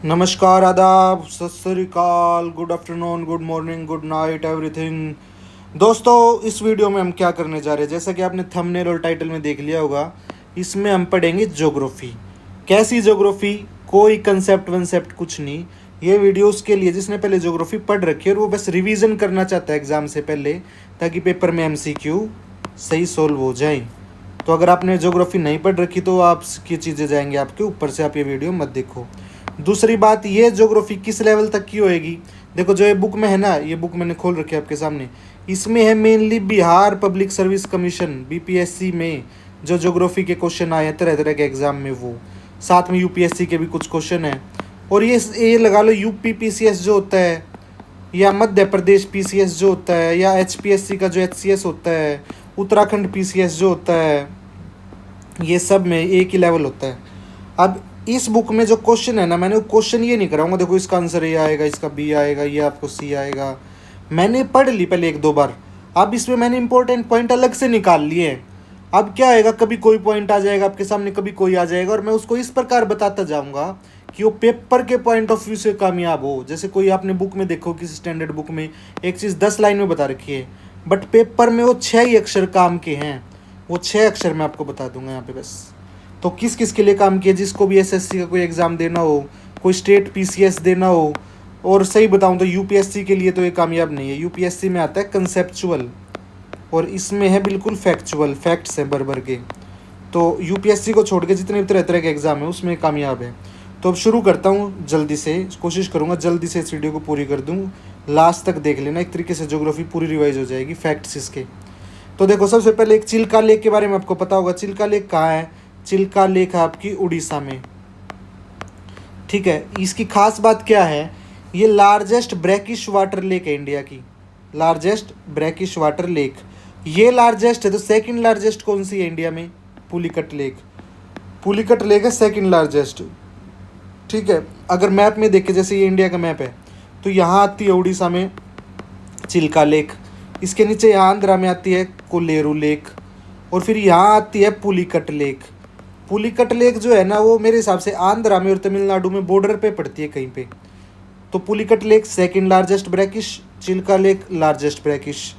नमस्कार, आदाब, सत श्री अकाल, good afternoon, good morning, good night, everything. दोस्तों, इस वीडियो में हम क्या करने जा रहे हैं, जैसा कि आपने थंबनेल और टाइटल में देख लिया होगा, इसमें हम पढ़ेंगे ज्योग्राफी। कैसी ज्योग्राफी? कोई कंसेप्ट वंसेप्ट कुछ नहीं। ये वीडियो उसके लिए जिसने पहले ज्योग्राफी पढ़ रखी है और वो बस रिवीजन करना चाहता है एग्जाम से पहले, ताकि पेपर में एमसीक्यू सही सोल्व हो जाए। तो अगर आपने ज्योग्राफी नहीं पढ़ रखी तो आपकी चीज़ें जाएंगे आपके ऊपर से, आप ये वीडियो मत देखो। दूसरी बात, ये ज्योग्राफी किस लेवल तक की होएगी? देखो, जो ये बुक में है ना, ये बुक मैंने खोल रखी है आपके सामने, इसमें है mainly Bihar public service commission BPSC में जो ज्योग्राफी के क्वेश्चन आए हैं तरह तरह के एग्जाम में, वो साथ में यूपीएससी के भी कुछ क्वेश्चन हैं। और ये लगा लो यूपी पीसीएस जो होता है, या मध्य प्रदेश पीसीएस जो होता है, या एचपीएससी का जो एचसीएस होता है, उत्तराखंड पीसीएस जो होता है, ये सब में एक ही लेवल होता है। अब इस बुक में जो क्वेश्चन है ना, मैंने वो क्वेश्चन ये नहीं कराऊंगा, देखो इसका आंसर ये आएगा, इसका बी आएगा, ये आपको सी आएगा। मैंने पढ़ ली पहले एक दो बार। अब इसमें मैंने इंपॉर्टेंट पॉइंट अलग से निकाल लिए हैं। अब क्या आएगा, कभी कोई पॉइंट आ जाएगा आपके सामने, कभी कोई आ जाएगा, और मैं उसको इस प्रकार बताता जाऊंगा कि वो पेपर के पॉइंट ऑफ व्यू से कामयाब हो। जैसे कोई आपने बुक में देखो, किसी स्टैंडर्ड बुक में एक चीज़ 10 लाइन में बता रखी है, बट पेपर में वो 6 ही अक्षर काम के हैं। वो 6 अक्षर मैं आपको बता दूंगा यहाँ पे बस। तो किस किस के लिए काम किया? जिसको भी एसएससी का कोई एग्ज़ाम देना हो, कोई स्टेट पीसीएस देना हो, और सही बताऊं तो यूपीएससी के लिए तो ये कामयाब नहीं है। यूपीएससी में आता है कंसेप्चुअल, और इसमें है बिल्कुल फैक्चुअल, फैक्ट्स हैं भर भर के। तो यूपीएससी को छोड़ के जितने भी तरह तरह के एग्ज़ाम है उसमें कामयाब है। तो अब शुरू करता हूँ जल्दी से, कोशिश करूँगा जल्दी से इस वीडियो को पूरी कर दूँ। लास्ट तक देख लेना, एक तरीके से ज्योग्राफी पूरी रिवाइज हो जाएगी, फैक्ट्स इसके। तो देखो, सबसे पहले एक चिल्का लेक के बारे में आपको पता होगा। चिल्का लेक कहाँ है? चिल्का लेक है आपकी उड़ीसा में, ठीक है। इसकी खास बात क्या है? ये लार्जेस्ट ब्रैकिश वाटर लेक है इंडिया की, लार्जेस्ट ब्रैकिश वाटर लेक। ये लार्जेस्ट है, तो सेकंड लार्जेस्ट कौन सी है इंडिया में? पुलिकट लेक। पुलिकट लेक है सेकंड लार्जेस्ट, ठीक है। अगर मैप में देखें, जैसे ये इंडिया का मैप है, तो यहाँ आती है उड़ीसा में चिल्का लेक, इसके नीचे यहाँ आंध्रा में आती है कोलेरू लेक, और फिर यहाँ आती है पुलिकट लेक। पुलिकट लेक जो है ना, वो मेरे हिसाब से आंध्रा में और तमिलनाडु में बॉर्डर पे पड़ती है कहीं पे। तो Pulicat lake second largest brackish, Chilika lake largest brackish.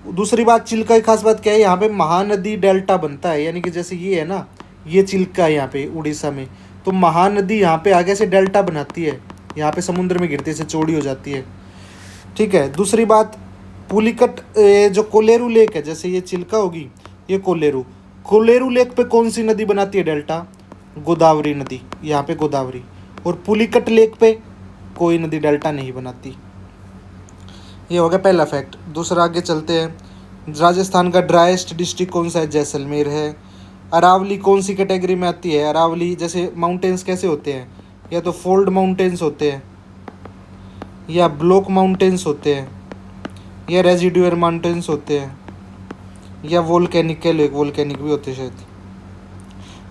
दूसरी बात, चिल्का की खास बात क्या है? यहाँ पे महानदी डेल्टा बनता है, यानी कि जैसे ये है ना, ये चिल्का है यहाँ पे उड़ीसा में, तो महानदी यहाँ पे आगे से डेल्टा बनाती है, यहाँ पे समुद्र में गिरती से चौड़ी हो जाती है, ठीक है। दूसरी बात, पुलिकट जो कोलेरू लेक है, जैसे ये चिल्का होगी, ये कोलेरू, कोलेरू लेक पे कौन सी नदी बनाती है डेल्टा? गोदावरी नदी, यहाँ पे गोदावरी। और पुलिकट लेक पे कोई नदी डेल्टा नहीं बनाती। ये हो गया पहला फैक्ट। दूसरा, आगे चलते हैं। राजस्थान का ड्राइएस्ट डिस्ट्रिक्ट कौन सा है? जैसलमेर है। अरावली कौन सी कैटेगरी में आती है? अरावली, जैसे माउंटेन्स कैसे होते हैं, या तो फोल्ड माउंटेन्स होते हैं, या ब्लॉक माउंटेन्स होते हैं, या रेजिडुअर माउंटेन्स होते हैं, या वोल्केनिक, कह लो एक वोल्केनिक भी होते हैं शायद।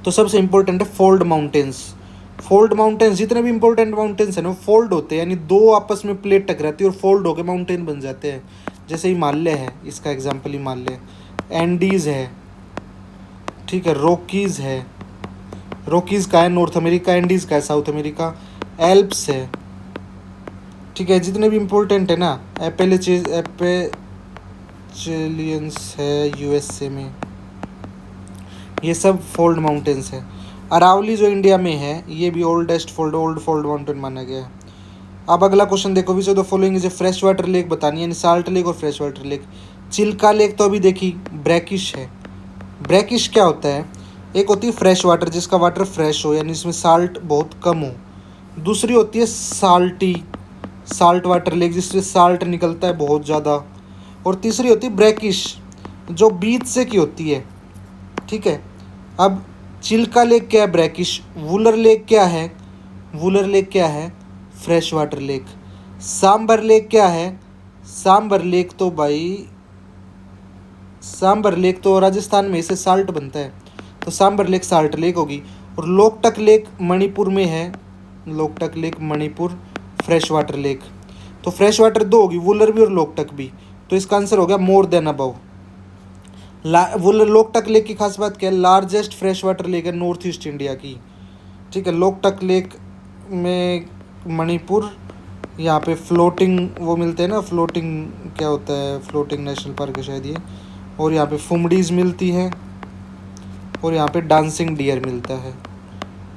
तो सबसे इंपॉर्टेंट है फोल्ड माउंटेन्स। फोल्ड माउंटेन्स, जितने भी इंपॉर्टेंट माउंटेन्स हैं ना, वो फोल्ड होते हैं, यानी दो आपस में प्लेट टकराती है और फोल्ड होकर माउंटेन बन जाते हैं। जैसे हिमालय है, इसका एग्जाम्पल हिमालय। एंडीज है, ठीक है। रॉकीज़ है, रॉकीज़ का है नॉर्थ अमेरिका, एंडीज़ का है साउथ अमेरिका। एल्प्स है, ठीक है। जितने भी इंपॉर्टेंट है ना, एपेलियंस है यूएसए में, ये सब फोल्ड माउंटेन्स है। अरावली जो इंडिया में है, ये भी ओल्ड फोल्ड माउंटेन माना गया है। अब अगला क्वेश्चन देखो, which of the following is a fresh water lake बतानी, यानी साल्ट लेक और fresh water lake. Chilika lake तो अभी देखी, ब्रैकिश है। ब्रैकिश क्या होता है? एक होती है फ्रेश वाटर, जिसका वाटर फ्रेश हो, यानी इसमें साल्ट बहुत कम हो। दूसरी होती है साल्ट वाटर लेक, जिससे साल्ट निकलता है बहुत ज़्यादा। और तीसरी होती है ब्रैकिश, जो बीच से की होती है, ठीक है। अब चिल्का लेक क्या है? ब्रैकिश। वुलर लेक क्या है? वुलर लेक क्या है? Fresh water lake. Sambhar lake क्या है? सांबर लेक तो भाई, सांबर लेक तो राजस्थान में इसे साल्ट बनता है, तो सांबर लेक साल्ट लेक होगी। और लोकटक लेक मणिपुर में है, Loktak lake Manipur, fresh water lake. तो फ्रेश वाटर दो होगी, वुलर भी और लोकटक भी, तो इसका आंसर हो गया more than above. Wular Loktak lake की खास बात क्या है? लार्जेस्ट फ्रेश वाटर लेक है नॉर्थ ईस्ट इंडिया की, ठीक है। लोकटक लेक में मणिपुर, यहाँ पे फ्लोटिंग वो मिलते हैं ना, फ्लोटिंग क्या होता है, फ्लोटिंग नेशनल पार्क है शायद ये, और यहाँ पे फुमडीज मिलती है, और यहाँ पे डांसिंग डियर मिलता है।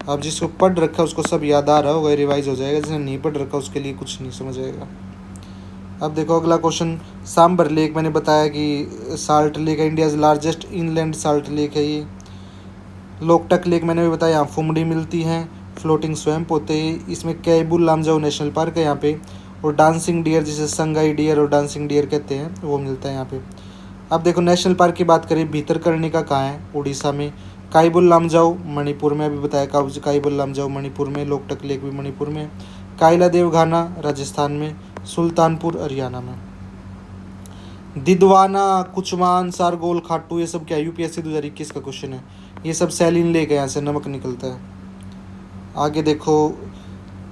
अब जिसको पढ़ रखा है उसको सब याद आ रहा होगा, रिवाइज हो जाएगा, जिसने नहीं पढ़ रखा उसके लिए कुछ नहीं समझ आएगा। अब देखो अगला क्वेश्चन, सांबर लेक मैंने बताया कि साल्ट लेक है, India's largest inland salt lake है ये। लोकटक लेक मैंने भी बताया, यहाँ फुमडी मिलती हैं, फ्लोटिंग स्वैम्प होते हैं, इसमें कैबुल लामजाओ नेशनल पार्क है यहाँ पे, और डांसिंग डियर जिसे संगाई डियर और डांसिंग डियर कहते हैं वो मिलता है यहाँ पे। अब देखो नेशनल पार्क की बात करें, भीतरकनिका कहाँ है, उड़ीसा में, काइबुल लामजाओ मणिपुर में, अभी बताया काइबुल लामजाओ मणिपुर में, लोकटक लेक भी मणिपुर में, कायला देवघाना राजस्थान में, सुल्तानपुर हरियाणा में। दिदवाना, कुचमान, सारगोल, खाटू, ये सब क्या है, यूपीएससी 2021 का क्वेश्चन है। ये सब सैलिन लेक है, यहाँ से नमक निकलता है। आगे देखो,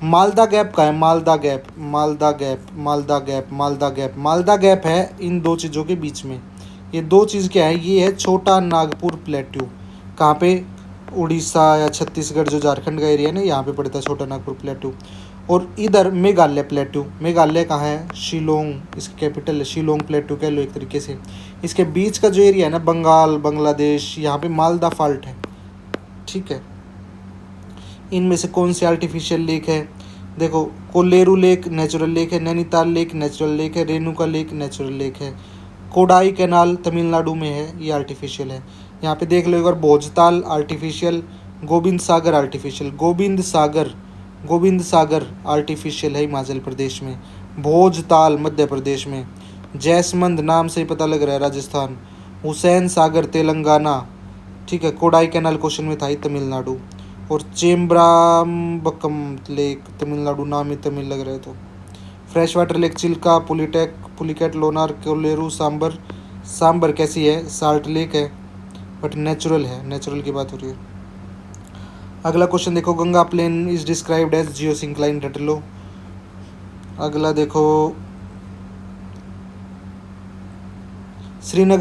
मालदा गैप का है, Malda gap, Malda gap, Malda gap, Malda gap, Malda gap है इन दो चीज़ों के बीच में। ये दो चीज़ क्या है, ये है छोटा नागपुर प्लेट्यू। कहाँ पे, उड़ीसा या छत्तीसगढ़ जो झारखंड का एरिया है ना, यहाँ पे पड़ता है छोटा नागपुर प्लेट्यू। और इधर मेघालय प्लेट्यू, मेघालय कहाँ है, शिलोंग, इसकी कैपिटल है, शिलोंग प्लेट्यू कह लो एक तरीके से। इसके बीच का जो एरिया है ना, बंगाल बांग्लादेश, यहाँ पे मालदा फॉल्ट है, ठीक है। इनमें से कौन सी आर्टिफिशियल लेक है, देखो कोलेरू लेक नेचुरल लेक है, नैनीताल लेक नेचुरल लेक है, रेणुका लेक नेचुरल लेक है, कोडाई कैनाल तमिलनाडु में है, ये आर्टिफिशियल है। यहाँ पे देख लो एक बार, भोजताल आर्टिफिशियल, गोविंद सागर आर्टिफिशियल, गोविंद सागर आर्टिफिशियल है हिमाचल प्रदेश में, भोजताल मध्य प्रदेश में, जैसमंद नाम से ही पता लग रहा है राजस्थान, हुसैन सागर तेलंगाना, ठीक है, कोडाई कैनाल क्वेश्चन में था ही तमिलनाडु, और चेम्ब्राम्बकम लेक तमिलनाडु, नाम ही तमिल लग रहा है। तो fresh water lake Chilka, Pulicat, Lonar, Kolleru, Sambhar कैसी है, साल्ट लेक है बट नेचुरल है, नेचुरल की बात हो रही है। अगला क्वेश्चन देखो, Ganga plain is described as geosyncline, रट लो। अगला देखो, श्रीनगर